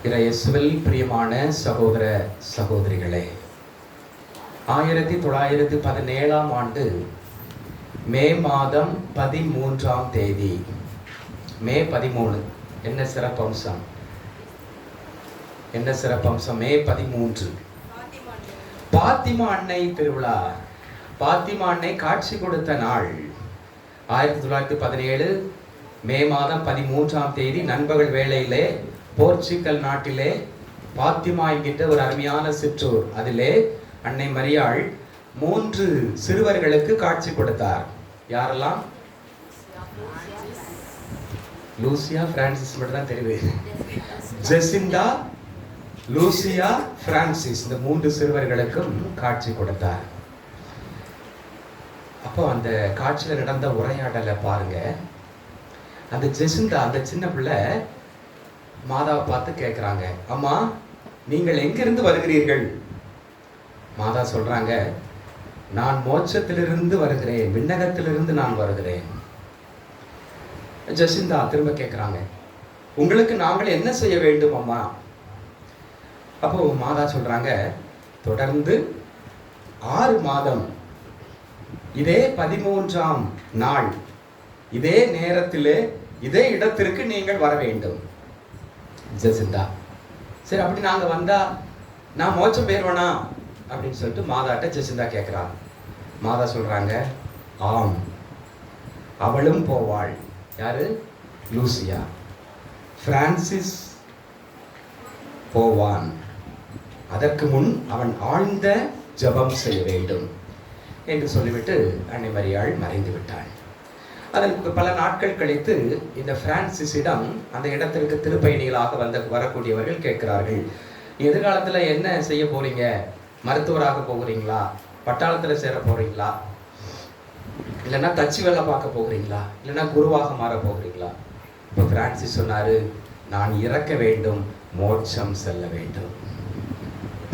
இயேசுவில் பிரியமான சகோதர சகோதரிகளே, 1917 ஆண்டு மே மாதம் 13ஆம் தேதி, மே 13. என்ன சிறப்பம்சம்? மே 13 பாத்திமா அன்னை திருவிழா. பாத்திமா அன்னை காட்சி கொடுத்த நாள் 1917 மே மாதம் 13ஆம் தேதி நண்பகல் வேளையிலே போர்ச்சுகல் நாட்டிலே பாத்திமா என்கின்ற ஒரு அருமையான சிற்றூர், அதிலே அன்னை மரியாள் 3 சிறுவர்களுக்கு காட்சி கொடுத்தார். யாரெல்லாம்? லூசியா, பிரான்சிஸ் மட்டும் தான் தெரியுது. ஜெசிண்டா, லூசியா, பிரான்சிஸ், இந்த 3 சிறுவர்களுக்கும் காட்சி கொடுத்தார். அப்போ அந்த காட்சியில் நடந்த உரையாடலை பாருங்க. அந்த ஜெசிண்டா, அந்த சின்ன பிள்ளை மாதாவை பார்த்து கேட்குறாங்க, அம்மா நீங்கள் எங்கிருந்து வருகிறீர்கள்? மாதா சொல்றாங்க, நான் மோட்சத்திலிருந்து வருகிறேன், விண்ணகத்திலிருந்து நான் வருகிறேன். ஜெசிந்தா திரும்ப கேட்குறாங்க, உங்களுக்கு நாங்கள் என்ன செய்ய வேண்டும் அம்மா? அப்போ மாதா சொல்றாங்க, தொடர்ந்து 6 மாதம் இதே 13ஆம் நாள் இதே நேரத்திலே இதே இடத்திற்கு நீங்கள் வர வேண்டும். ஜெசிந்தா, சரி அப்படி நாங்க வந்தா நான் மோட்சம் பெறுவேனா அப்படின்னு சொல்லிட்டு மாதாட்ட ஜெசிந்தா கேட்கிறான். மாதா சொல்றாங்க, ஆம், அவளும் போவாள். யாரு? லூசியா. பிரான்சிஸ் போவான். அதற்கு முன் அவன் ஆழ்ந்த ஜெபம் செய்ய வேண்டும் என்று சொல்லிவிட்டு அன்னை மரியாள் மறைந்து விட்டாள். அதற்கு பல நாட்கள் கழித்து இந்த பிரான்சிஸிடம் அந்த இடத்திற்கு திருப்பயணிகளாக வரக்கூடியவர்கள் கேட்கிறார்கள், எதிர்காலத்தில் என்ன செய்ய போறீங்க? மருத்துவராக போகிறீங்களா? பட்டாளத்தில் சேர போறீங்களா? இல்லைன்னா தச்சு வேலை பார்க்க போகிறீங்களா? இல்லைன்னா குருவாக மாற போகிறீங்களா? இப்போ பிரான்சிஸ் சொன்னாரு, நான் இறக்க வேண்டும், மோட்சம் செல்ல வேண்டும்.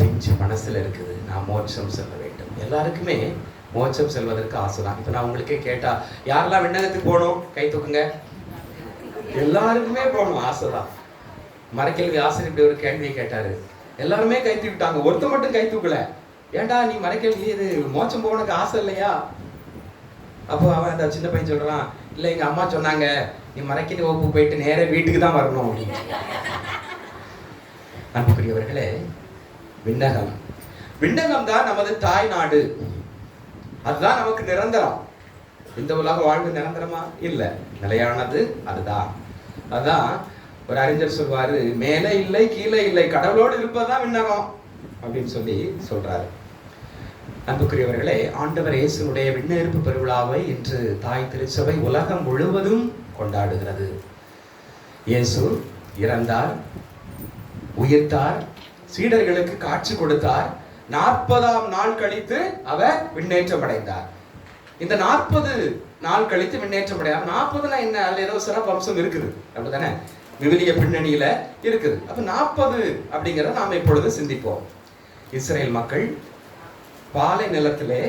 பிஞ்சு மனசுல இருக்குது, நான் மோட்சம் செல்ல வேண்டும். எல்லாருக்குமே மோட்சம் செல்வதற்கு ஆசைதான். இப்போ நான் உங்களுக்கே கேட்டா, யாரெல்லாம் விண்ணகத்துக்கு போகணும் கை தூக்குங்க. எல்லாருக்குமே போகணும், ஆசைதான். மறைக்கல்வி ஆசிரியர் இப்படி ஒரு கேள்வியை கேட்டாரு, எல்லாருமே கை தூக்கிட்டாங்க, ஒருத்த மட்டும் கை தூக்கல. ஏண்டா நீ மறைக்கல்வி இது மோட்சம் போகணுக்கு ஆசை இல்லையா? அப்போ அவன் அந்த சின்ன பையன் சொல்றான், இல்லை எங்க அம்மா சொன்னாங்க நீ மறைக்கல்வி வகுப்பு போயிட்டு நேர வீட்டுக்கு தான் வரணும் அப்படின்னு. அன்புக்குரியவர்களே, விண்ணகம், விண்ணகம் தான் நமது தாய் நாடு. அதுதான் நமக்கு நிரந்தரம். இந்த உலக வாழ்வு நிரந்தரமா? இல்லை, நிலையானது அதுதான். அதான் ஒரு அறிஞர் சொல்வாரு, மேலே இல்லை கீழே இல்லை, கடவுளோடு இருப்பதுதான் விண்ணகம் அப்படின்னு சொல்லி சொல்றாரு. அன்புக்குரியவர்களே, ஆண்டவர் இயேசுனுடைய விண்ணேற்பு பெருவிழாவை இன்று தாய் திருச்சபை உலகம் முழுவதும் கொண்டாடுகிறது. இயேசு இறந்தார், உயிர்த்தார், சீடர்களுக்கு காட்சி கொடுத்தார். 40ஆம் நாள் கழித்து அவர் விண்ணேற்றம் அடைந்தார். இந்த 40 நாள் கழித்து விண்ணேற்றம் அடைந்தார். 40னா என்ன? அதுல ஏதோ சிறப்பு அம்சம் இருக்குது, அப்படித்தானே? விவிலிய பின்னணியில இருக்குது. அப்ப 40 அப்படிங்கிறத நாம இப்பொழுது சிந்திப்போம். இஸ்ரேல் மக்கள் பாலை நிலத்திலே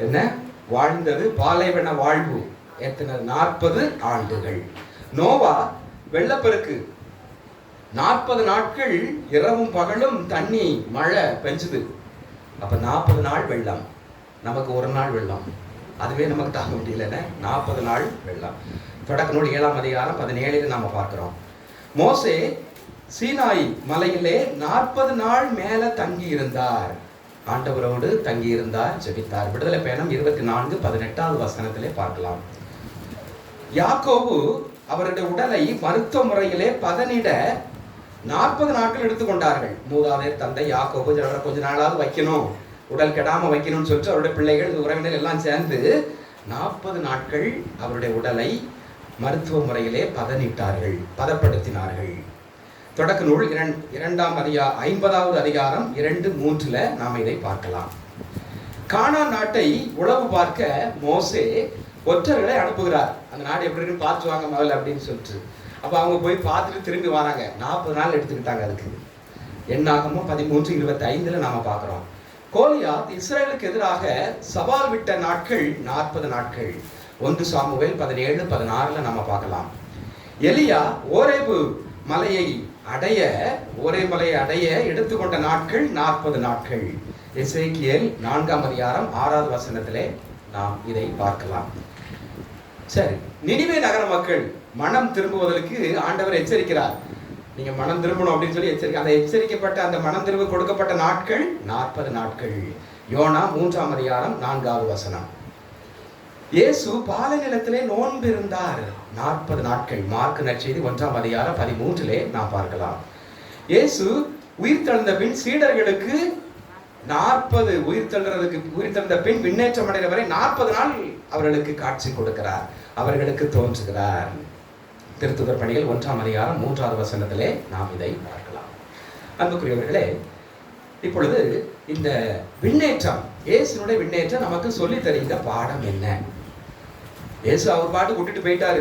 என்ன வாழ்ந்தது? பாலைவன வாழ்வு. எத்தனை? 40 ஆண்டுகள். நோவா வெள்ளப்பெருக்கு, 40 நாட்கள் இரவும் பகலும் தண்ணி மழை பெஞ்சுது. அப்ப 40 நாள் வெள்ளம். நமக்கு ஒரு நாள் வெள்ளம், அதுவே நமக்கு தாங்க முடியல. 40 நாள் வெள்ளம். தொடக்க நூல் 7ஆம் அதிகாரம் 17 நாம பார்க்கிறோம். மோசே சீனாய் மலையிலே 40 நாள் மேல தங்கி இருந்தார். ஆண்டவரோடு தங்கி இருந்தார், ஜெபித்தார். விடுதலை பயணம் 24:18 வசனத்திலே பார்க்கலாம். யாக்கோபு அவருடைய உடலை மருத்துவ முறையிலே பதனிட 40 நாட்கள் எடுத்துக்கொண்டார்கள். மூதாதையர் தந்தை யாக்கோபு கொஞ்ச நாளாவது வைக்கணும், உடல் கெடாம வைக்கணும்னு சொல்லிட்டு அவருடைய பிள்ளைகள் உறவினர் எல்லாம் சேர்ந்து 40 நாட்கள் அவருடைய உடலை மருத்துவ முறையிலே பதனிட்டார்கள், பதப்படுத்தினார்கள். தொடக்க நூல் 50வது அதிகாரம் 2-3 நாம இதை பார்க்கலாம். கானான் நாட்டை உளவு பார்க்க மோசே ஒற்றர்களை அனுப்புகிறார். அந்த நாடு எப்படி இருக்குன்னு பார்த்து வாங்க முதல்ல அப்படின்னு சொல்லிட்டு. அப்ப அவங்க போய் பார்த்துட்டு திரும்பி வராங்க. 40 நாள் எடுத்துக்கிட்டாங்க. அதுக்கு எண்ணாகமும் 13:25 நாம பார்க்கிறோம். கோலியாத் இஸ்ரேலுக்கு எதிராக சவால் விட்ட நாட்கள் 40 நாட்கள். 1 சாமுவேல் 17:16 நாம பார்க்கலாம். எலியா ஓரேபு மலையை அடைய, ஓரே மலை அடைய எடுத்துக்கொண்ட நாட்கள் 40 நாட்கள். எசேக்கியேல் 4ஆம் அதிகாரம் 6வது வசனத்திலே நாம் இதை பார்க்கலாம். சரி, நினிவே நகர மக்கள் மனம் திரும்புவதற்கு ஆண்டவர் எச்சரிக்கிறார். நீங்க மனம் திரும்பணும் அப்படின்னு சொல்லி அந்த எச்சரிக்கப்பட்ட அந்த மனம் திரும்ப கொடுக்கப்பட்ட நாட்கள் 40 நாட்கள். யோனா 3ஆம் அதிகாரம் 4வது வசனம். இயேசு பாலைநிலத்திலே நோன்பு இருந்தார் 40 நாட்கள். மார்க் நற்செய்தி 1ஆம் அதிகாரம் 13 நாம் பார்க்கலாம். இயேசு உயிர் தெழுந்த பின் சீடர்களுக்கு 40 உயிர் தெழுந்த பின் விண்ணேற்றம் அடைகிற வரை 40 நாள் அவர்களுக்கு காட்சி கொடுக்கிறார், அவர்களுக்கு தோன்றுகிறார். திருத்துதர் பணிகள் 1ஆம் அதிகாரம் 3வது வசனத்திலே நாம் இதை பார்க்கலாம். அன்புக்குரியவர்களே, இப்பொழுது இந்த விண்ணேற்றம், இயேசுனுடைய விண்ணேற்றம் நமக்கு சொல்லி தருகிற பாடம் என்ன? இயேசு அவர் பாட்டு விட்டுட்டு போயிட்டாரு,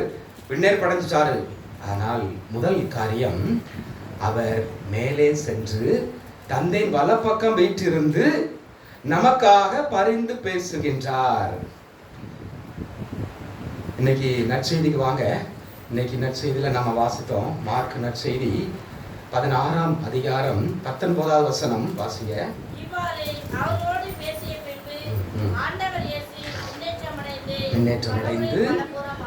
விண்ணேற்படைஞ்சிட்டாரு. ஆனால் முதல் காரியம், அவர் மேலே சென்று தந்தை வலப்பக்கம் வீற்றிருந்து நமக்காக பரிந்து பேசுகின்றார். இன்னைக்கு நற்செய்திக்கு வாங்க. இன்னைக்கு நற்செய்தியில நம்ம வாசித்தோம், மார்க் நற்செய்தி 16ஆம் அதிகாரம் 19வது வசனம் வாசிங்க. விண்ணேற்றம் அடைந்து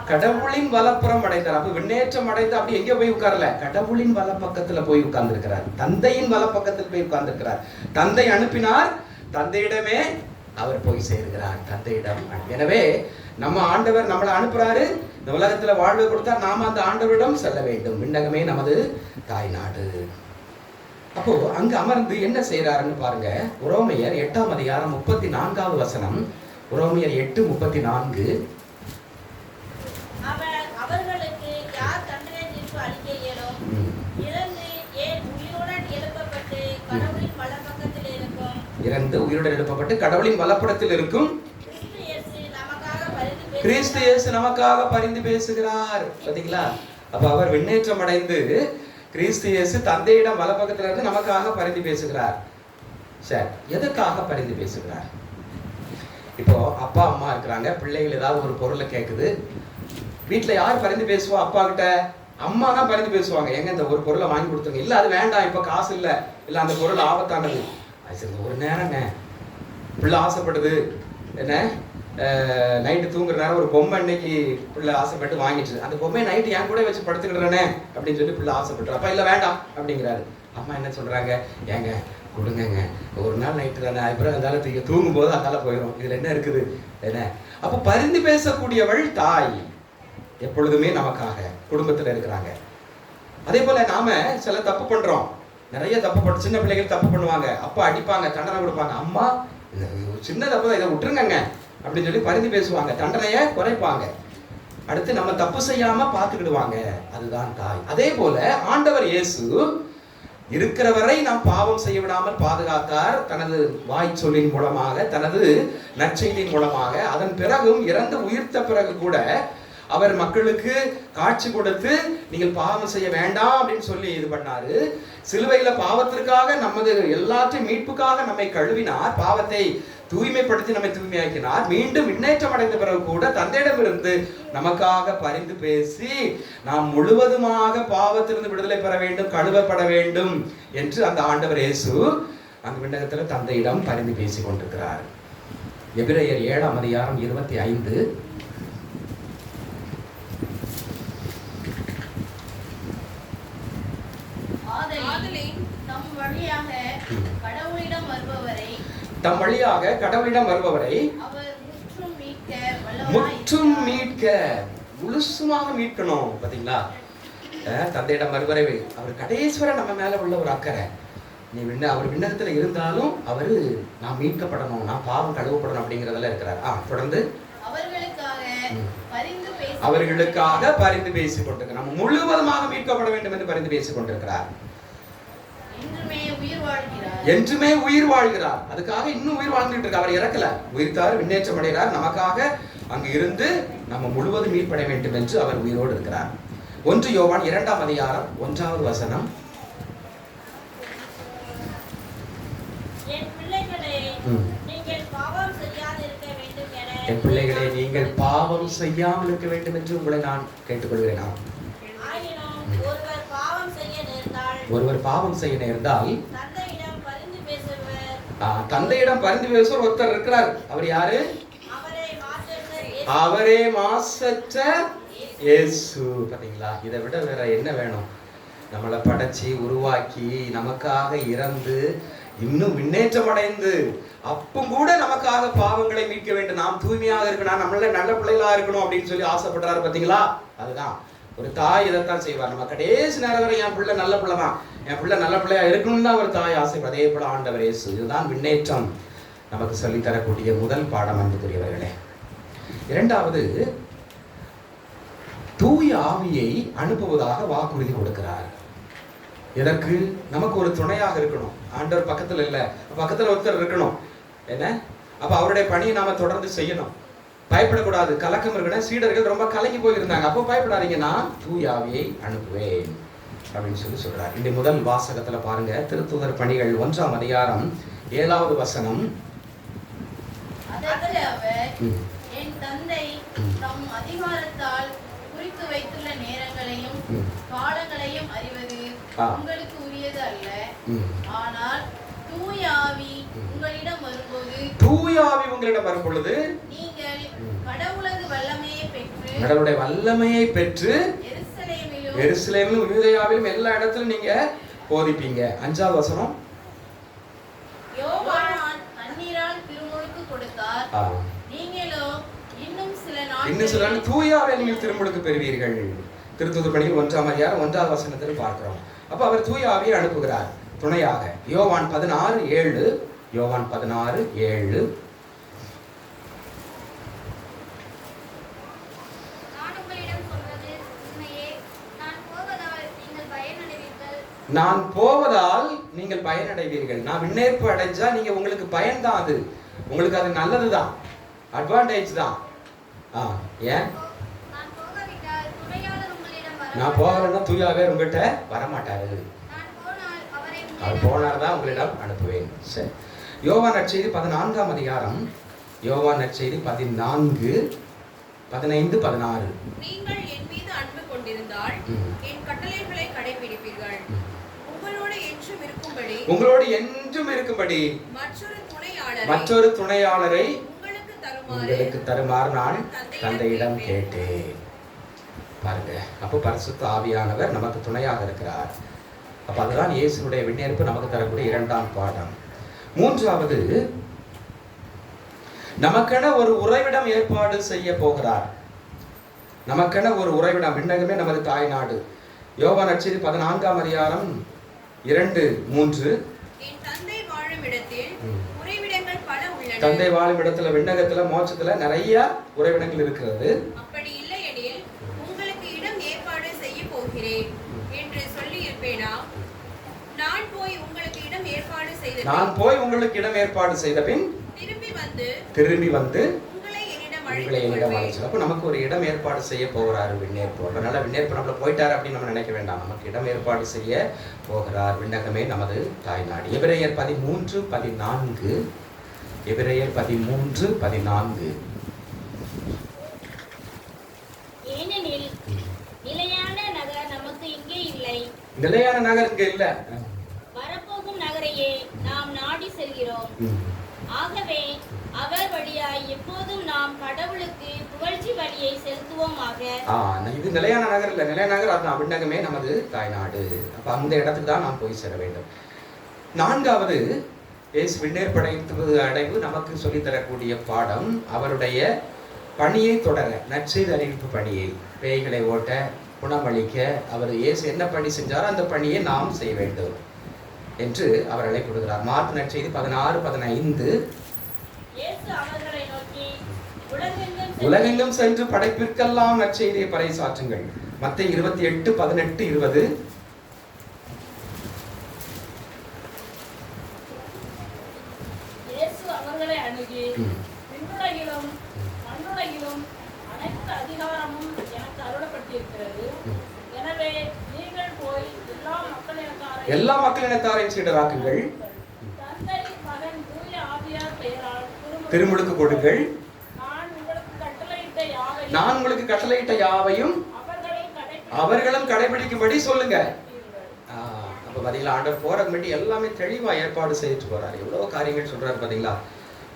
கடவுளின் வலப்புறம் அடைந்தார். அப்ப விண்ணேற்றம் அடைந்து அப்படி எங்க போய் உட்காரல, கடவுளின் வலப்பக்கத்துல போய் உட்கார்ந்து இருக்கிறார், தந்தையின் வலப்பக்கத்தில் போய் உட்கார்ந்து இருக்கிறார். தந்தை அனுப்பினார், தந்தையிடமே அவர் போய் சேர்கிறார், தந்தையிடம். எனவே நம்ம ஆண்டவர் நம்மளை அனுப்புறாரு, இந்த உலகத்துல வாழ்வு கொடுத்தார், நாம அந்த ஆண்டவரிடம் செல்ல வேண்டும். விண்ணகமே நமது தாய் நாடு. அப்போ அங்கு அமர்ந்து என்ன செய்யறாருன்னு பாருங்க. உரோமையர் 8ஆம் அதிகாரம் 34வது வசனம். உரோமையர் 8:34. அவர்களுக்கு யார் தண்டனை தீர்ப்பு அளிக்க இயலும்? இறந்து ஏன் உயிருடன் எழுப்பப்பட்டு கடவுளின் வலப்பக்கத்தில் இருக்கும்? இறந்து உயிருடன் எழுப்பப்பட்டு கடவுளின் வலப்படத்தில் இருக்கும் கிறிஸ்து இயேசு நமக்காக பரிந்து பேசுகிறார். பாத்தீங்களா? அப்ப அவர் விண்ணேற்றம் அடைந்து கிறிஸ்து இயேசு தந்தையிடம் வலப்பக்கத்தில் இருந்து நமக்காக பரிந்து பேசுகிறார். சரி, எதற்காக பரிந்து பேசுகிறார்? இப்போ அப்பா அம்மா இருக்கிறாங்க, பிள்ளைகள் ஏதாவது ஒரு பொருளை கேட்குது. வீட்டில் யார் பரிந்து பேசுவா? அப்பா கிட்ட அம்மா தான் பரிந்து பேசுவாங்க. எங்க இந்த ஒரு பொருளை வாங்கி கொடுத்துருங்க, இல்லை அது வேண்டாம், இப்போ காசு இல்லை, இல்லை அந்த பொருள் ஆபத்தானது. அது சரி, ஒரு நேரங்க பிள்ளை ஆசைப்படுது, என்ன நைட்டு தூங்குற நேரம் ஒரு பொம்மை இன்னைக்கு பிள்ளை ஆசைப்பட்டு வாங்கிட்டு, அந்த பொம்மையை நைட்டு என் கூட வச்சு படுத்துக்கிடுறேனே அப்படின்னு சொல்லி பிள்ளை ஆசைப்பட்டு, அப்பா இல்லை வேண்டாம் அப்படிங்கிறாரு. அம்மா என்ன சொல்றாங்க, ஏங்க கொடுங்கங்க, ஒரு நாள் நைட்டு தானே, அப்புறம் அந்தால தூங்கும் போது அந்தால போயிடும், இதுல என்ன இருக்குது என்ன? அப்ப பரிந்து பேசக்கூடியவள் தாய் எப்பொழுதுமே நமக்காக குடும்பத்துல இருக்கிறாங்க. அதே போல நாம சில தப்பு பண்றோம், நிறைய தப்பு பண்ண, சின்ன பிள்ளைகள் தப்பு பண்ணுவாங்க, அப்பா அடிப்பாங்க, தண்டனை கொடுப்பாங்க. அம்மா சின்ன தப்பு தான், இதை விட்டுருங்க அப்படின்னு சொல்லி பரிந்து பேசுவாங்க, தண்டனையை குறைப்பாங்க. அடுத்து நம்ம தப்பு செய்யாம பார்த்துக்கிடுவாங்க. அதுதான் தாய். அதே போல ஆண்டவர் இயேசு இருக்கிற வரை நாம் பாவம் செய்ய விடாமல் பாதுகாத்தார், தனது வாய் சொல்லின் மூலமாக, தனது நற்செய்தியின் மூலமாக. அதன் பிறகும் இறந்து உயிர்த்த பிறகு கூட அவர் மக்களுக்கு காட்சி கொடுத்து நீங்கள் பாவம் செய்ய வேண்டாம் அப்படின்னு சொல்லி இது பண்ணாரு. சிலுவையில பாவத்திற்காக நமது எல்லாத்தையும் மீட்புக்காக நம்மை கழுவினார், பாவத்தை தூய்மைப்படுத்தி நம்மை தூய்மையாக்கினார். மீண்டும் விண்ணேற்றம் அடைந்த பிறகு கூட தந்தையிடமிருந்து நமக்காக பரிந்து பேசி நாம் முழுவதுமாக பாவத்திலிருந்து விடுதலை பெற வேண்டும், கழுவப்பட வேண்டும் என்று அந்த ஆண்டவர் இயேசு அந்த விண்ணகத்துல தந்தையிடம் பரிந்து பேசி கொண்டிருக்கிறார். எபிரேயர் 7ஆம் அதிகாரம் 25. தம் வழியாக கடவுளிடம் வருபவரை முற்றும் மீட்க, முழுசுமாக மீட்கணும். பாத்தீங்களா? தந்தையிடம் வருவரை அவர் கடைசிவரை நம்ம மேல உள்ள ஒரு அக்கறை. நீ அவர் விண்ணகத்துல இருந்தாலும் அவரு நான் மீட்கப்படணும், நான் பாவம் கழுவப்படணும் அப்படிங்கறதுல இருக்கிறார். தொடர்ந்து அவர்களுக்காக பரிந்து பேசிக் கொண்டிருக்கிறார். நம்ம முழுவதுமாக மீட்கப்பட வேண்டும் என்று பரிந்து பேசிக் கொண்டிருக்கிறார். என்றுமே உயிர் வாழ்கிறார். அதுக்காக இன்னும் உயிர் வாழ்ந்துட்டு இருக்க. அவர் இறக்கல, உயிர்த்தார், விண்ணேற்றம் அடைகிறார். நமக்காக அங்கு இருந்து நம்ம முழுவதும் மீட்பட வேண்டும் என்று அவர் உயிரோடு இருக்கிறார். 1 யோவான் 2ஆம் அதிகாரம் 1வது வசனம். என் பிள்ளைகளே நீங்கள் பாவம் செய்யாமல் இருக்க வேண்டும் என்று உங்களை நான் கேட்டுக்கொள்கிறேன். ஒருவர் பாவம் செய்ய நேர்ந்தால் ஒருவர் பாவம் செய்ய நேர்ந்தால் தந்தையிடம் பரிந்து பேசுவர். தந்தையிடம் பரிந்து பேசுவர் ஒருத்தர் இருக்கிறார். அவர் யாரு? அவரே மாசற்ற இயேசு. பாத்தீங்களா? இதை விட வேற என்ன வேணும்? நம்மளை படைச்சி உருவாக்கி நமக்காக இறந்து இன்னும் முன்னேற்றம் அடைந்து அப்பவும் கூட நமக்காக பாவங்களை மீட்க வேண்டும், நாம் தூய்மையாக இருக்கணும், நம்மள நல்ல பிள்ளைகளா இருக்கணும் அப்படின்னு சொல்லி ஆசைப்படுறாரு. பாத்தீங்களா? அதுதான் ஒரு தாய் இதைத்தான் செய்வார். நம்ம கடைசி நேரம் வரை என் பிள்ளை நல்ல பிள்ளை தான், என் பிள்ளை நல்ல பிள்ளையா இருக்கணும்னு தான் ஒரு தாய் ஆசைப்படுற. அதே போல ஆண்டவர் இயேசு. இதுதான் முன்னேற்றம் நமக்கு சொல்லி தரக்கூடிய முதல் பாடம் அன்புக்குரியவர்களே. இரண்டாவது, தூய ஆவியை அனுப்புவதாக வாக்குறுதி கொடுக்கிறார். இதற்கு நமக்கு ஒரு துணையாக இருக்கணும். ஆண்டவர் பக்கத்துல இல்ல, பக்கத்துல ஒருத்தர் இருக்கணும். என்ன? அப்ப அவருடைய பணியை நாம தொடர்ந்து செய்யணும். பயப்படக்கூடாது. கலக்கம் இருக்கணும். சீடர்கள் ரொம்ப கலங்கி போயிருந்தாங்க. அப்போ பயப்படாதீங்க, நான் தூய ஆவியை அனுப்புவேன் அப்படின்னு சொல்றார். இந்த முதல் வாசகத்துல பாருங்க, திருத்தூதர் பணிகள் 1ஆம் அதிகாரம் 7வது வசனம். என் தந்தை தம் அதிகாரத்தால் குறித்து வைத்துள்ள நேரங்களையும் காலங்களையும் அறிவது உங்களுக்கு உரியது அல்ல. ஆனால் தூய ஆவி உங்களிடம் வரும்பொழுது நீங்கள் கடவுளது வல்லமையை பெற்று எருசலேமிலும் யூதேயாவிலும் எல்லா இடத்திலும் நீங்க போதிப்பீங்க. 5வது வசனம். யோவான் தண்ணீரால் திருமுழுக்கு கொடுத்தார், நீங்களோ இன்னும் சில நாள் தூய ஆவியை நீங்கள் திருமுழுக்கு பெறுவீர்கள். திருத்தூதர் பணிகள் 1ஆம் அதிகாரம் 1வது வசனத்தில் பார்க்கிறோம். அப்ப அவர் தூய ஆவியை அனுப்புகிறார் துணையாக. யோவான் 16:7. யோவான் 16:7. நான் போவதால் நீங்கள் பயனடைவீர்கள். நான் விண்ணேற்பு அடைஞ்சா நீங்க உங்களுக்கு பயன் தான், அது உங்களுக்கு அது நல்லதுதான், அட்வான்டேஜ் தான். ஏன்? நான் போகலன்னா தூயாவே உங்கள்கிட்ட வரமாட்டாரு. அவர் போனார்தான் உங்களிடம் அனுப்புவேன். சரி. யோவான் நற்செய்தி 14ஆம் அதிகாரம். யோவான் நற்செய்தி 14, 15, 16. நீங்கள் என் மீது அன்பு கொண்டிருந்தால் என் கட்டளைகளை கடைபிடிப்பீர்கள். உங்களோடு என்றும் இருக்கும்படி மற்றொரு துணையாளரை உங்களுக்கு தருமாறு நான் தந்தையிடம் கேட்டேன். பாருங்க, அப்போ பரிசுத்த ஆவியானவர் நமக்கு துணையாக இருக்கிறார். அப்ப அதுதான் இயேசுடைய விண்ணேற்பு நமக்கு தரக்கூடிய 2ஆம் பாடம். 3வது, நமக்கென ஒரு உறைவிடம் ஏற்பாடு செய்ய போகிறார். நமக்கென ஒரு உறைவிடம். விண்ணகமே நமது தாய் நாடு. யோவான் நற்செய்தி 14ஆம் அதிகாரம் 2, 3. தந்தை வாழும் இடத்துல, விண்ணகத்துல, மோட்சத்துல நிறைய உறைவிடங்கள் இருக்கிறது. அப்படி இல்லை எனில் உங்களுக்கு இடம் ஏற்பாடு செய்ய போகிறேன் என்று சொல்லி இருப்பேனா? நான் போய் உங்களுக்கு இடம் ஏற்பாடு செய்த பின் திரும்பி வந்து உங்களை என்னிடம் அழைச்சு. அப்ப நமக்கு ஒரு இடம் ஏற்பாடு செய்ய போகிறாரு விண்ணேற்பு. அதனால விண்ணேற்பு நம்மள போயிட்டாரு அப்படின்னு நம்ம நினைக்க வேண்டாம். நமக்கு இடம் ஏற்பாடு செய்ய போகிறார். விண்ணகமே நமது தாய்நாடு. எபிரேயர் 13:14. எபிரேயர் 13:14. ஏனெனில் நிலையான நகர் நமக்கு இங்கே இல்லை. நிலையான நகர் இங்கே இல்ல. வரப்போகும் நகரையே நாம் நாடி செல்கிறோம். ஆகவே அவர் வழியாய் எப்போதும் நாம் கடவுளுக்கு புகழ்ச்சி வழியை செலுத்துவோமாக. இது நிலையான நகர் இல்ல. நிலையான நகர் அதான் விண்ணகமே நமது தாய்நாடு. அப்ப அந்த இடத்துக்கு தான் நாம் போய் சேர வேண்டும். 4வது, இயேசு விண்ணேற்பு அடைவு நமக்கு சொல்லித்தரக்கூடிய பாடம் அவருடைய பணியை தொடர, நற்செய்தி அறிவிப்பு பணியை, பேய்களை ஓட்ட, குணமளிக்க அவர் இயேசு என்ன பணி செஞ்சாரோ அந்த பணியை நாம் செய்ய வேண்டும் என்று அவர் அழைப்படுகிறார். மார்க் நற்செய்தி 16:15. உலகெங்கும் சென்று படைப்பிற்கெல்லாம் நற்செய்தியை பறைசாற்றுங்கள். மத்தேயு 28:18-20. இயேசு அவர்களை அணுகி, விண்ணுலகிலும் மண்ணுலகிலும் அனைத்து அதிகாரமும் எனக்கு அருளப்பட்டிருக்கிறது. எனவே நீங்கள் போய் எல்லா மக்களினத்தாரையும் சீடராக்குங்கள். தந்தை, மகன், தூய ஆவியார் பெயரால் திருமுழுக்கு கொடுங்கள். நான் உங்களுக்கு கட்டளையிட்ட யாவையும் அவர்களும் கடைபிடிக்கும்படி சொல்லுங்க. அப்போ பார்த்தீங்களா, ஆண்டவர் போறதுக்கு முன்னாடி எல்லாமே தெளிவா ஏற்பாடு செய்து போறாரு. எவ்வளோ காரியங்கள் சொல்றாரு பார்த்தீங்களா.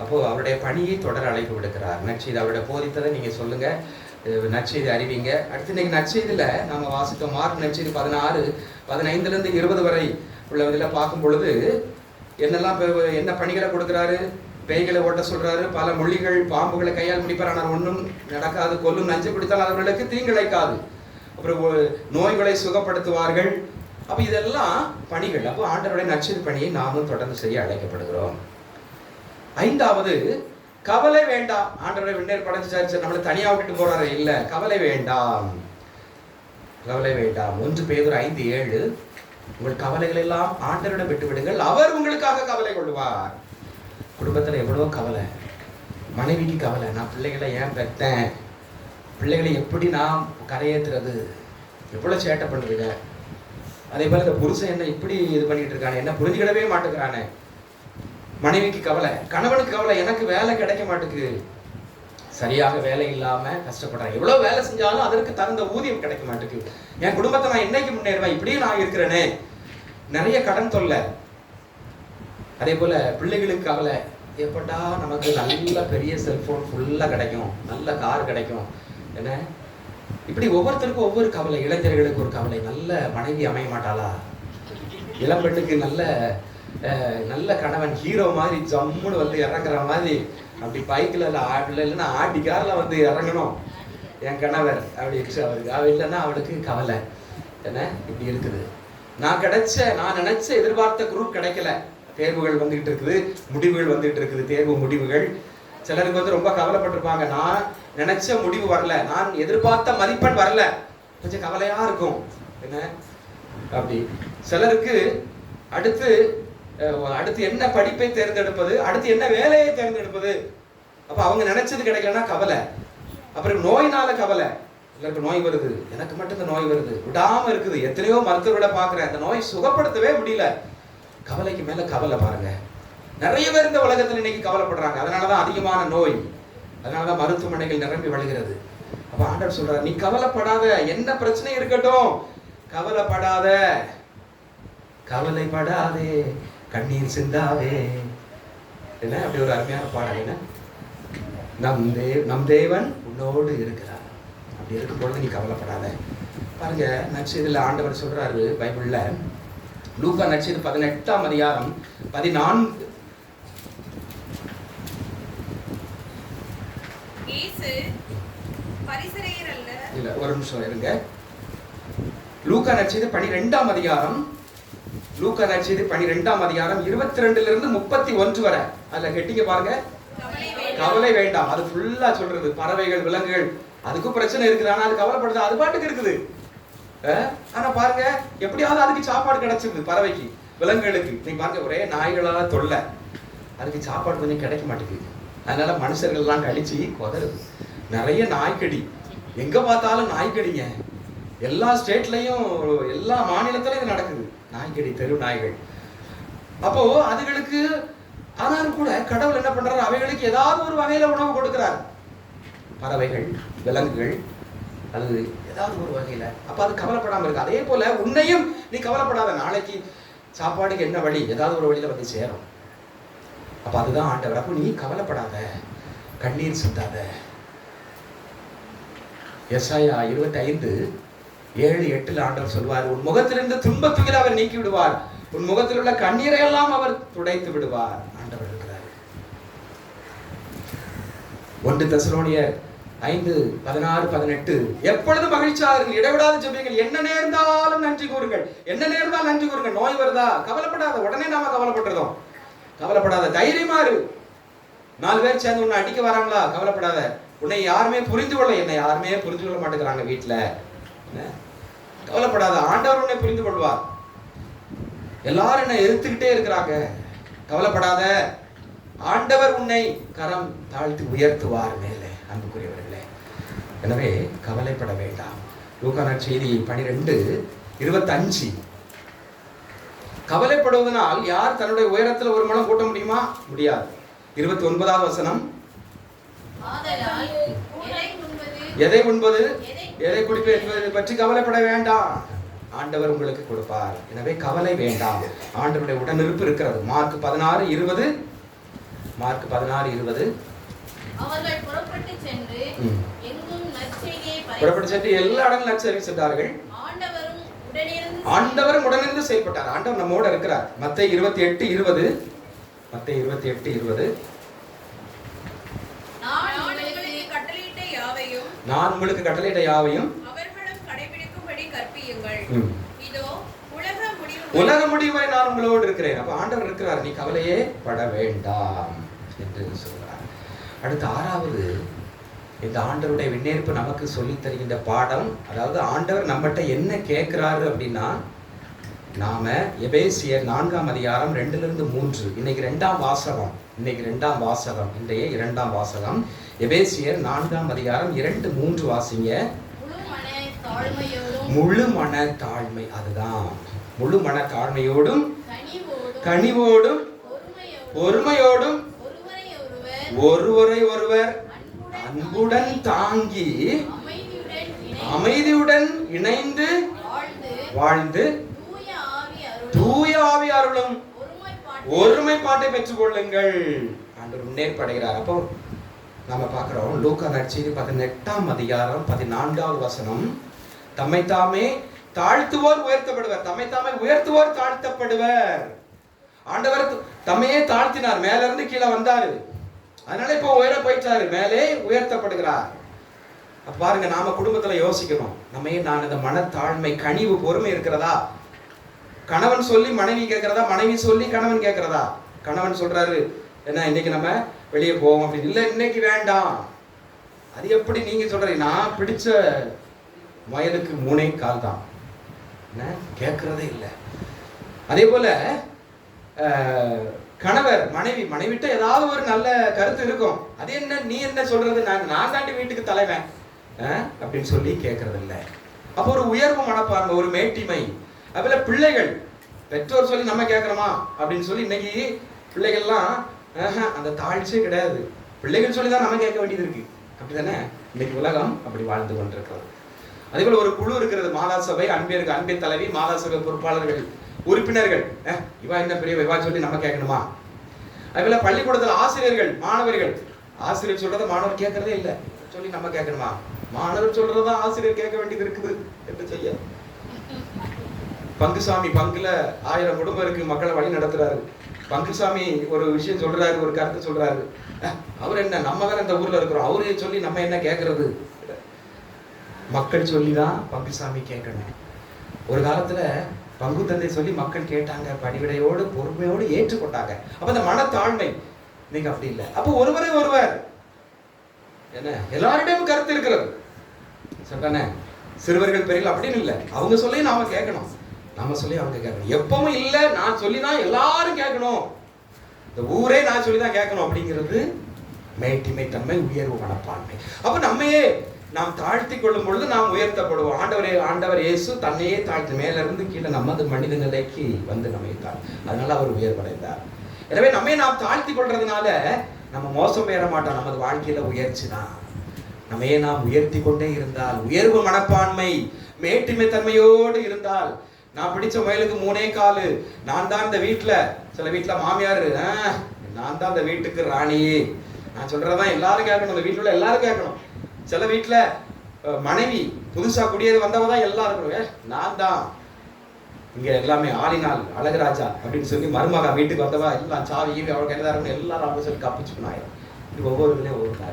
அப்போ அவருடைய பணியை தொடர அழைப்பு விடுக்கிறார். நற்செய்தி அவருடைய போதித்ததை நீங்க சொல்லுங்க, நற்செய்தி அறிவிங்க. அடுத்து இன்னைக்கு நற்செய்தியில நாம வாசித்தோம், மார்க் நற்செய்தி 16:15 20 வரை உள்ள இதில் பார்க்கும் பொழுது என்னெல்லாம் என்ன பணிகளை கொடுக்குறாரு. பேய்களை ஓட்ட சொல்றாரு, பல மொழிகள் பாம்புகளை கையால் பிடிப்பார், ஆனால் ஒன்றும் நடக்காது, கொல்லும் நஞ்சு பிடித்தால் அவர்களுக்கு தீங்கிழைக்காது, அப்புறம் நோய்களை சுகப்படுத்துவார்கள். அப்ப இதெல்லாம் பணிகள். அப்போ ஆண்டவருடைய நற்செய்தி பணியை நாமும் தொடர்ந்து செய்ய அழைக்கப்படுகிறோம். 5வது, கவலை வேண்டாம். ஆண்டவருடைய விண்ணேர் படைச்சாச்சு, நம்மளை தனியா விட்டுட்டு போறாரு, இல்ல, கவலை வேண்டாம், கவலை வேண்டாம். 1 பேதுரு 5:7, உங்கள் கவலைகள் எல்லாம் ஆண்டவரிடம் விட்டு விடுங்கள், அவர் உங்களுக்காக கவலை கொள்வார். குடும்பத்துல எவ்வளவோ கவலை, மனைவிக்கு கவலை, நான் பிள்ளைகளை ஏன் பெற்றேன், பிள்ளைகளை எப்படி நான் கரையேற்றுறது, எவ்வளவு சேட்டை பண்ணுதுங்க. அதே போல இந்த புருஷன் என்ன இப்படி இது பண்ணிட்டு இருக்கானே, என்ன புரிஞ்சுக்கிடவே மாட்டேங்கிறானே. மனைவிக்கு கவலை, கணவனுக்கு கவலை, எனக்கு வேலை கிடைக்க மாட்டேங்குது, சரியாக வேலை இல்லாம கஷ்டப்படுறேன், எவ்வளவு வேலை செஞ்சாலும் அதற்கு தகுந்த ஊதியம் கிடைக்க மாட்டேங்குது, என் குடும்பத்தை நான் என்னைக்கு முன்னேறுவேன், இப்படியும் நான் இருக்கிறேனே, நிறைய கடன் தொல்லை. அதே போல பிள்ளைகளுக்கு கவலை, எப்படா நமக்கு நல்ல பெரிய செல்போன் ஃபுல்லா கிடைக்கும், நல்ல கார் கிடைக்கும், என்ன, இப்படி ஒவ்வொருத்தருக்கும் ஒவ்வொரு கவலை. இளைஞர்களுக்கு ஒரு கவலை, நல்ல மனைவி அமைய மாட்டாளா, இளம்பெண்ணுக்கு நல்ல நல்ல கணவன் ஹீரோ மாதிரி ஜம்முன்னு வந்து இறங்குற மாதிரி, அப்படி பைக்கில் இல்லைன்னா ஆட்டி காரில் வந்து இறங்கணும் என் கணவர் அப்படி அவருக்கு, அவ இல்லைன்னா அவளுக்கு கவலை, என்ன, இப்படி இருக்குது. நான் நினைச்ச எதிர்பார்த்த குரூப் கிடைக்கல, தேர்வுகள் வந்துகிட்டு இருக்குது, முடிவுகள் வந்துகிட்டு இருக்குது, தேர்வு முடிவுகள். சிலருக்கு வந்து ரொம்ப கவலைப்பட்டிருப்பாங்க, நான் நினைச்ச முடிவு வரல, நான் எதிர்பார்த்த மதிப்பெண் வரல, கொஞ்சம் கவலையா இருக்கும், என்ன, அப்படி. சிலருக்கு அடுத்து என்ன படிப்பை தேர்ந்தெடுப்பது, அடுத்து என்ன வேலையை தேர்ந்தெடுப்பது, அப்ப அவங்க நினைச்சது கிடைக்கலன்னா கவலை. அப்புறம் நோயினால கவலை, எல்லாருக்கும் நோய் வருது, எனக்கு மட்டும் இந்த நோய் வருது, விடாம இருக்குது, எத்தனையோ மருத்துவர்களை பார்க்கிறேன், அந்த நோய் சுகப்படுத்தவே முடியல, கவலைக்கு மேல கவலை. பாருங்க, நிறைய பேர் இந்த உலகத்தில் இன்னைக்கு கவலைப்படுறாங்க, அதனாலதான் அதிகமான நோய், அதனாலதான் மருத்துவமனைகள் நிரம்பி வழிகிறது. அப்ப ஆண்டவர் சொல்றாரு, நீ கவலைப்படாத, என்ன பிரச்சனை இருக்கட்டும், கவலைப்படாத, கவலைப்படாதே, கண்ணீர் சிந்தாவே. என்ன அப்படி ஒரு அருமையான பாடல், என்ன, நம் தேவன் உன்னோடு இருக்கிறார், அப்படி இருக்கும் பொழுது நீ கவலைப்படாத. பாருங்க, நற்செய்தியில ஆண்டவர் சொல்றாரு பைபிள்ல, லூக்கா நற்செய்தி 18ஆம் அதிகாரம் 14. இல்ல, ஒரு நிமிஷம் இருங்க. லூக்கா நற்செய்தி 12ஆம் அதிகாரம், லூக்கா நற்செய்தி 12ஆம் அதிகாரம் 22 31 வரை, அதுல கெட்டிங்க பாருங்க, கவலை வேண்டாம். அது ஃபுல்லா சொல்றது, பறவைகள் விலங்குகள் அதுக்கும் பிரச்சனை இருக்குது, ஆனா அது கவலைப்படுது, அது பாட்டுக்கு இருக்குது. ஆனா பாருங்க, எப்படியாவது அதுக்கு சாப்பாடு கிடைச்சிருது, பறவைக்கு விலங்குகளுக்கு. நீங்க பாருங்க, ஒரே நாய்களால தொல்லை, அதுக்கு சாப்பாடு கொஞ்சம் கிடைக்க மாட்டேங்குது, அதனால மனுஷர்கள்லாம் கழிச்சு கொதறுது, நிறைய நாய்க்கடி, எங்க பார்த்தாலும் நாய்க்கடிங்க, எல்லா ஸ்டேட்லயும் எல்லா மாநிலத்திலும் நடக்குது, நாய்க்கடி, தெரு நாய்கள். அப்போ அதுகளுக்கு ஆனாலும் கூட கடவுள் என்ன பண்றாரு, அவைகளுக்கு ஏதாவது ஒரு வகையில உணவு கொடுக்கிறார், பறவைகள் விலங்குகள், அது ஏதாவது ஒரு வகையில. அப்ப அது கவலைப்படாம இருக்கு. அதே போல உன்னையும் நீ கவலைப்படாத, நாளைக்கு சாப்பாடுக்கு என்ன வழி, ஏதாவது ஒரு வழியில வந்து சேரும். அப்ப அதுதான் ஆண்டவர். அப்போ நீ கவலைப்படாத, கண்ணீர் சிந்தாத. எசாயா 25:7-8 ஆண்டவர் சொல்வார், உன் முகத்திலிருந்து துன்பத்துகளை அவர் நீக்கி விடுவார், உன் முகத்தில் உள்ள கண்ணீரை எல்லாம் அவர் துடைத்து விடுவார். ஆண்டவர் இருக்கிறார். 1 தெசலோனியர் 5:16-18, எப்பொழுது மகிழ்ச்சியாருங்கள், இடைவிடாது ஜெபியுங்கள், என்ன நேர்ந்தாலும் நன்றி கூறுங்கள். என்ன நேர்ந்தாலும் நன்றி கூறுங்கள். நோய் வருதா, கவலைப்படாத, உடனே நாம கவலைப்பட்டுறோம், கவலைப்படாத, தைரியமா இரு. 4 பேர் சேர்ந்து உன்னை அடிக்க வராங்களா, கவலைப்படாத, உன்னை யாருமே புரிந்து கொள்ள, என்னை யாருமே புரிந்து கொள்ள மாட்டேங்கிறாங்க வீட்டுல, கவலைப்படாத, ஆண்டவர் உன்னை புரிந்து கொள்வார். எல்லாரும் என்ன எதிர்த்துக்கிட்டே இருக்கிறாங்க, கவலைப்படாத, ஆண்டவர் உன்னை கரம் தாழ்த்தி உயர்த்துவார் மேலே. அன்புக்குரியவர்களே, எனவே கவலைப்பட வேண்டாம். லூக்கா நற்செய்தி 12:25, கவலைப்படுவதனால் யார் தன்னுடைய உயரத்துல ஒரு முழம் கூட்ட முடியுமா? முடியாது. 29வது வசனம், எதை உண்பது எதை குடிப்பது என்பதை பற்றி கவலைப்பட வேண்டாம். ஆண்டவர் உங்களுக்கு கொடுப்பார். எனவே கவலை வேண்டாம், ஆண்டவருடைய உடனிருப்பு இருக்கிறது. மார்க் 16:20. மார்க் 16:20. அவர்கள் புறப்பட்டு சென்று எங்கும் நற்செய்தியை புறப்பட்டு சென்று எல்லா இடங்களும் நற்செய்தி சென்றார்கள். ஆண்டவரும் உடனிருந்து செயல்பட்டார். ஆண்டவர் நம்மோட இருக்கிறார். மத்தேயு 28:20. மத்தேயு 28:20. நான் உங்களுக்கு கட்டளையிட்ட யாவையும் அவர்களும் கடைபிடிக்கும்படி கற்பியுங்கள். இதோ உலக முடிவு வரை நான் உங்களோடு இருக்கிறேன். அப்ப ஆண்டவர் இருக்கிறார், நீ கவலையே பட வேண்டாம் என்று சொல்கிறார். அடுத்து 6வது, இந்த ஆண்டவருடைய விண்ணேற்பு நமக்கு சொல்லி தருகின்ற பாடம். அதாவது ஆண்டவர் நம்மகிட்ட என்ன கேட்கிறாரு அப்படின்னா, நாம எபேசியர் 4ஆம் அதிகாரம் 2-3. இன்னைக்கு 2ஆம் வாசகம். இன்றைய 2ஆம் வாசகம் எபேசியர் 4ஆம் அதிகாரம் 2-3 வாசிங்க. முழு மன தாழ்மை, அதுதான் முழு மன தாழ்மையோடும் கனிவோடும் பொறுமையோடும் ஒருவரை ஒருவர் அன்புடன் தாங்கி அமைதியுடன் இணைந்து வாழ்ந்து தூய ஆவி அருளும் ஒருமைப்பாட்டை பெற்றுக் கொள்ளுங்கள். ஆண்டவர் முன்னேற்படுகிறார். அப்போ நாம பார்க்கிறோம் லூக்கா நற்செய்தி 18ஆம் அதிகாரம் 14வது வசனம். தம்மைத்தாமே தாழ்த்துவோர் உயர்த்தப்படுவர், தம்மைத்தாமே உயர்த்துவோர் தாழ்த்தப்படுவர். ஆண்டவர் தம்மையே தாழ்த்தினார், மேல இருந்து கீழே வந்தாரு. அதனால இப்போ உயர போயிட்டாரு, மேலே உயர்த்தப்படுகிறார். அப்ப பாருங்க, நாம குடும்பத்துல யோசிக்கணும், நம்ம நான் இந்த மனத்தாழ்மை கனிவு பொறுமை இருக்கிறதா? கணவன் சொல்லி மனைவி கேட்கிறதா? மனைவி சொல்லி கணவன் கேட்கிறதா? கணவன் சொல்றாரு, என்ன இன்னைக்கு நம்ம வெளியே போவோம் அப்படின்னு. இல்லை, இன்னைக்கு வேண்டாம். அது எப்படி நீங்க சொல்றீங்க? நான் பிடிச்ச முயலுக்கு 3 கால் தான், என்ன கேட்கறதே இல்லை. அதே போல கணவர் மனைவிட்ட ஏதாவது ஒரு நல்ல கருத்து இருக்கும். அது என்ன நீ என்ன சொல்றது, நான் தாண்டி வீட்டுக்கு தலைவன் அப்படின்னு சொல்லி கேட்கறது இல்லை. அப்போ ஒரு உயர்வு மனப்பான்மை, ஒரு மேட்டிமை. அதுல பிள்ளைகள், பெற்றோர் சொல்லி நம்ம கேட்கறோமா அப்படின்னு சொல்லி இன்னைக்கு பிள்ளைகள்லாம் அந்த தாழ்ச்சியே கிடையாது. பிள்ளைகள் சொல்லி தான் நம்ம கேட்க வேண்டியது இருக்கு. அப்படித்தானே இன்னைக்கு உலகம் அப்படி வாழ்ந்து கொண்டிருக்கிறது. அதே போல ஒரு குழு இருக்கிறது, மாதா சபை, அன்பின் தலைவி, மாதா சபை பொறுப்பாளர்கள், உறுப்பினர்கள். இவா என்ன பெரிய இவா சொல்லி நம்ம கேட்கணுமா? அதுபோல பள்ளிக்கூடத்தில் ஆசிரியர்கள், மாணவர்கள், ஆசிரியர் சொல்றதை மாணவர் கேட்கறதே இல்லை சொல்லி நம்ம கேட்கணுமா? மாணவர் சொல்றதான் ஆசிரியர் கேட்க வேண்டியது இருக்குது. என்ன செய்ய? பங்குசாமி பங்குல 1000 குடும்பம் இருக்கு, மக்களை வழி நடத்துறாரு. பங்குசாமி ஒரு விஷயம் சொல்றாரு, ஒரு கருத்து சொல்றாரு. அவர் என்ன, நம்ம வேற இந்த ஊர்ல இருக்கிறோம், அவரே சொல்லி நம்ம என்ன கேட்கறது? மக்கள் சொல்லிதான் பங்குசாமி கேட்கணும். ஒரு காலத்துல பங்கு தந்தை சொல்லி மக்கள் கேட்டாங்க, பணிவிடையோடு பொறுமையோடு ஏற்றுக்கொண்டாங்க. அப்ப அந்த மனத்தாழ்மை நீங்க அப்படி இல்லை. அப்போ ஒருவரை ஒருவர் என்ன எல்லாரிடையும் கருத்து இருக்கிறது. சொல்றானே, சிறுவர்கள் பெரியல் அப்படின்னு இல்லை, அவங்க சொல்லி நாம கேட்கணும், நம்ம சொல்லி அவங்க கேட்கணும். எப்பவும் இல்லை நான் சொல்லிதான் எல்லாரும் கேட்கணும், இந்த ஊரே நான் சொல்லிதான் கேட்கணும் அப்படிங்கிறது மேட்டிமை தன்மை, உயர்வு மனப்பான்மை. அப்ப நம்மையே நாம் தாழ்த்தி கொள்ளும் பொழுது நாம் உயர்த்தப்படுவோம். ஆண்டவர் இயேசு தன்னையே தாழ்த்தி மேல இருந்து கீழே நமது மனித நிலைக்கு வந்து நம்மை அதனால அவர் உயர்வடைந்தார். எனவே நம்மை நாம் தாழ்த்தி கொள்றதுனால நம்ம மோசம் பெற மாட்டோம், நமது வாழ்க்கையில உயர்ச்சி தான். நம்மையே நாம் உயர்த்தி கொண்டே இருந்தால், உயர்வு மனப்பான்மை மேட்டிமை தன்மையோடு இருந்தால், நான் பிடிச்ச முயலுக்கு 3 கால், நான் தான் இந்த வீட்டுல, சில வீட்டுல மாமியார் நான் தான் இந்த வீட்டுக்கு ராணி, நான் சொல்றதான் எல்லாரும் கேட்கணும், இந்த வீட்டுல எல்லாரும் கேட்கணும். சில வீட்டுல மனைவி புதுசா குடியேறி வந்தவதான் எல்லாரும் நான் தான் இங்க எல்லாமே ஆளினால் அழகராஜா அப்படின்னு சொல்லி மருமகா வீட்டுக்கு வந்தவா எல்லாம் சாவி ஈவி அவளுக்கு என்னதான் எல்லாரும் அவங்க சொல்லி கப்பிச்சுக்கணும் ஆயிரும். இது ஒவ்வொருவர்களையும் ஒவ்வொரு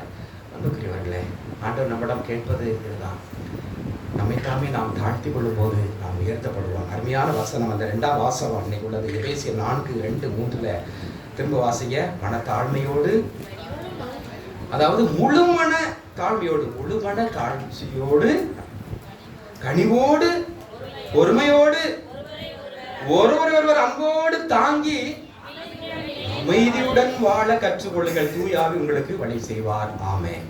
அன்புக்குரியவர்களே, ஆண்டவர் நம்மிடம் கேட்பது இதுதான். நம்மைத்தாமே நாம் தாழ்த்தி கொள்ளும் போது நாம் உயர்த்தப்படுவோம். அருமையான வசனம், அந்த 2ஆம் வாசகம் இன்னைக்கு உள்ளது. எபேசியர் 4:2-3 திரும்ப வாசிங்க. மனத்தாழ்மையோடு, அதாவது முழு மன தாழ்மையோடு, முழு மன தாழ்ச்சியோடு, கனிவோடு, பொறுமையோடு, ஒருவர் ஒருவர் அன்போடு தாங்கி அமைதியுடன் வாழ கற்றுக்கொள்ளுங்கள். தூய ஆவி உங்களுக்கு வழி செய்வார். ஆமென்.